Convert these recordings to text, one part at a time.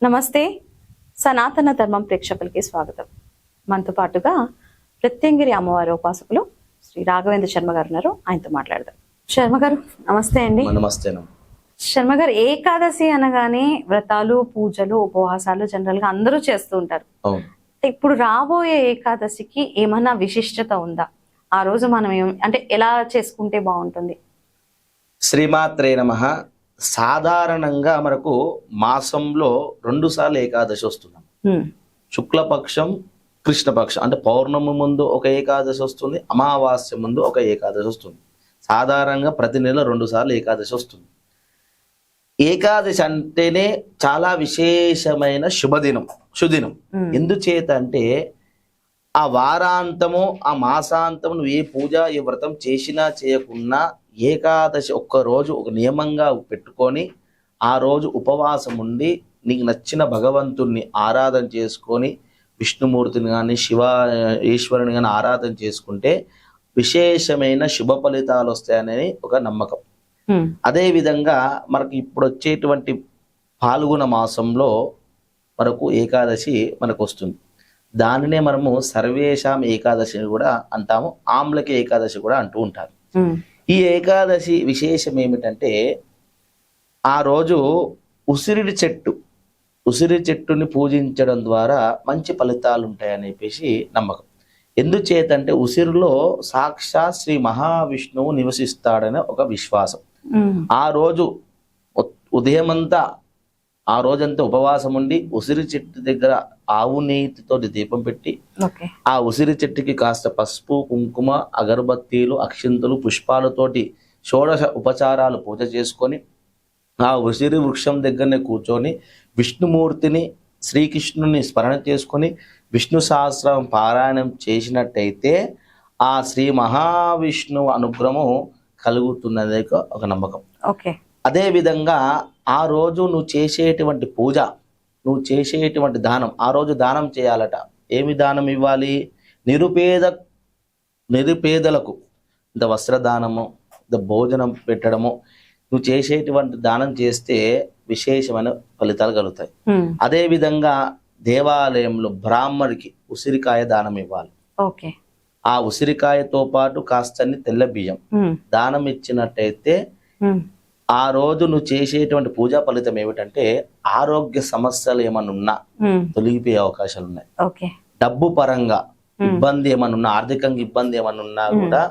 నమస్తే. సనాతన ధర్మం ప్రేక్షకులకి స్వాగతం. మనతో పాటుగా ప్రత్యంగిరి అమ్మవారి ఉపాసకులు శ్రీ రాఘవేంద్ర శర్మ గారు ఉన్నారు. ఆయనతో మాట్లాడదాం. శర్మ గారు నమస్తే అండి. నమస్తే. శర్మ గారు, ఏకాదశి అనగానే వ్రతాలు, పూజలు, ఉపవాసాలు జనరల్ గా అందరూ చేస్తూ ఉంటారు. ఇప్పుడు రాబోయే ఏకాదశికి ఏమన్నా విశిష్టత ఉందా? ఆ రోజు మనం అంటే ఎలా చేసుకుంటే బాగుంటుంది? శ్రీమాత్రే నమః. సాధారణంగా మనకు మాసంలో 2 సార్లు ఏకాదశి వస్తుంది. శుక్లపక్షం, కృష్ణపక్షం. అంటే పౌర్ణమి ముందు ఒక ఏకాదశి వస్తుంది, అమావాస్య ముందు ఒక ఏకాదశి వస్తుంది. సాధారణంగా ప్రతి నెల 2 సార్లు ఏకాదశి వస్తుంది. ఏకాదశి అంటేనే చాలా విశేషమైన శుదినం. ఎందుచేత అంటే ఆ వారాంతము, ఆ మాసాంతము నువ్వు ఏ పూజ, ఏ వ్రతం చేసినా చేయకున్నా ఏకాదశి ఒక్కరోజు ఒక నియమంగా పెట్టుకొని ఆ రోజు ఉపవాసం ఉండి నీకు నచ్చిన భగవంతుణ్ణి ఆరాధన చేసుకొని విష్ణుమూర్తిని కానీ ఈశ్వరుని కానీ ఆరాధన చేసుకుంటే విశేషమైన శుభ ఫలితాలు వస్తాయని ఒక నమ్మకం. అదే విధంగా మనకు ఇప్పుడు వచ్చేటువంటి పాల్గొన మాసంలో మనకు ఏకాదశి మనకు వస్తుంది. దానినే మనము సర్వేషాం ఏకాదశిని కూడా అంటాము, ఆమ్లకి ఏకాదశి కూడా అంటూ ఉంటారు. ఈ ఏకాదశి విశేషం ఏమిటంటే ఆ రోజు ఉసిరి చెట్టుని పూజించడం ద్వారా మంచి ఫలితాలు ఉంటాయని చెప్పేసి నమ్మకం. ఎందుచేతంటే ఉసిరిలో సాక్షాత్ శ్రీ మహావిష్ణువు నివసిస్తాడనే ఒక విశ్వాసం. ఆ రోజు ఉదయమంతా ఆ రోజంతా ఉపవాసం ఉండి ఉసిరి చెట్టు దగ్గర ఆవు నెయ్యితో దీపం పెట్టి ఆ ఉసిరి చెట్టుకి కాస్త పసుపు, కుంకుమ, అగరబత్తీలు, అక్షింతలు, పుష్పాలతోటి షోడశ ఉపచారాలు పూజ చేసుకొని ఆ ఉసిరి వృక్షం దగ్గరనే కూర్చొని విష్ణుమూర్తిని, శ్రీకృష్ణుని స్మరణ చేసుకొని విష్ణు సహస్రం పారాయణం చేసినట్టయితే ఆ శ్రీ మహావిష్ణువు అనుగ్రహం కలుగుతున్నదే ఒక నమ్మకం. అదే విధంగా ఆ రోజు నువ్వు చేసేటువంటి పూజ, నువ్వు చేసేటువంటి దానం, ఆ రోజు దానం చేయాలట. ఏమి దానం ఇవ్వాలి? నిరుపేదలకు ఇంత వస్త్రదానము, ఇంత భోజనం పెట్టడము, నువ్వు చేసేటువంటి దానం చేస్తే విశేషమైన ఫలితాలు కలుగుతాయి. అదే విధంగా దేవాలయంలో బ్రాహ్మడికి ఉసిరికాయ దానం ఇవ్వాలి. ఆ ఉసిరికాయతో పాటు కాస్తని తెల్ల బియ్యం దానం ఇచ్చినట్టయితే ఆ రోజు నువ్వు చేసేటువంటి పూజా ఫలితం ఏమిటంటే ఆరోగ్య సమస్యలు ఏమన్నా ఉన్నా తొలగిపోయే అవకాశాలు ఉన్నాయి. డబ్బు పరంగా ఇబ్బంది ఏమన్నా ఉన్నా, ఆర్థికంగా ఇబ్బంది ఏమన్నా ఉన్నా కూడా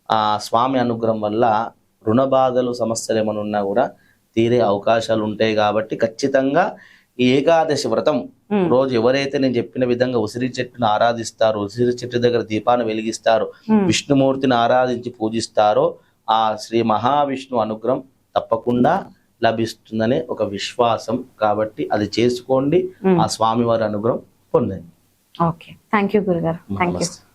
ఆ స్వామి అనుగ్రహం వల్ల రుణ బాధలు, సమస్యలు ఏమన్నా ఉన్నా కూడా తీరే అవకాశాలు ఉంటాయి. కాబట్టి ఖచ్చితంగా ఈ ఏకాదశి వ్రతం రోజు ఎవరైతే నేను చెప్పిన విధంగా ఉసిరి చెట్టును ఆరాధిస్తారో, ఉసిరి చెట్టు దగ్గర దీపాన్ని వెలిగిస్తారో, విష్ణుమూర్తిని ఆరాధించి పూజిస్తారో ఆ శ్రీ మహావిష్ణు అనుగ్రహం తప్పకుండా లభిస్తుందనే ఒక విశ్వాసం. కాబట్టి అది చేసుకోండి, ఆ స్వామివారి అనుగ్రహం పొందండి. ఓకే, థ్యాంక్ యూ గురుగారు. Thank you.